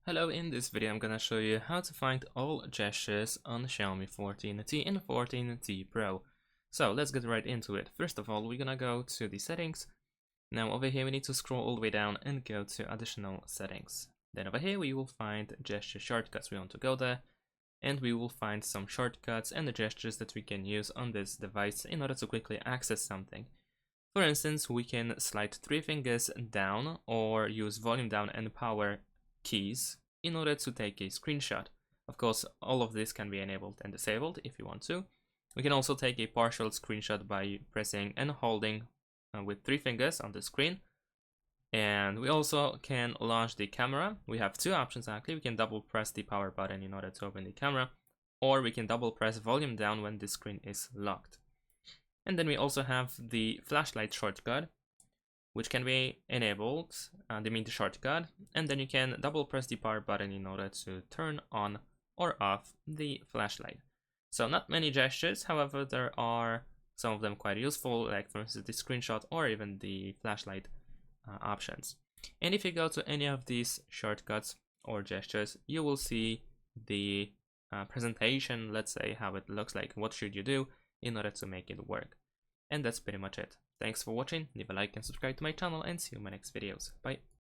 Hello, in this video I'm gonna show you how to find all gestures on Xiaomi 14T and 14T Pro. So let's get right into it. First of all, we're gonna go to the settings. Now over here we need to scroll all the way down and go to additional settings. Then over here we will find gesture shortcuts. We want to go there and we will find some shortcuts and the gestures that we can use on this device in order to quickly access something. For instance, we can slide 3 fingers down or use volume down and power keys in order to take a screenshot. Of course, all of this can be enabled and disabled if you want to. We can also take a partial screenshot by pressing and holding with 3 fingers on the screen. And we also can launch the camera. We have two options actually. We can double press the power button in order to open the camera, or we can double press volume down when the screen is locked. And then we also have the flashlight shortcut, which can be enabled, the shortcut, and then you can double press the power button in order to turn on or off the flashlight. So not many gestures, however there are some of them quite useful, like for instance the screenshot or even the flashlight options. And if you go to any of these shortcuts or gestures, you will see the presentation, let's say how it looks like, what should you do in order to make it work. And that's pretty much it. Thanks for watching, leave a like and subscribe to my channel, and see you in my next videos. Bye!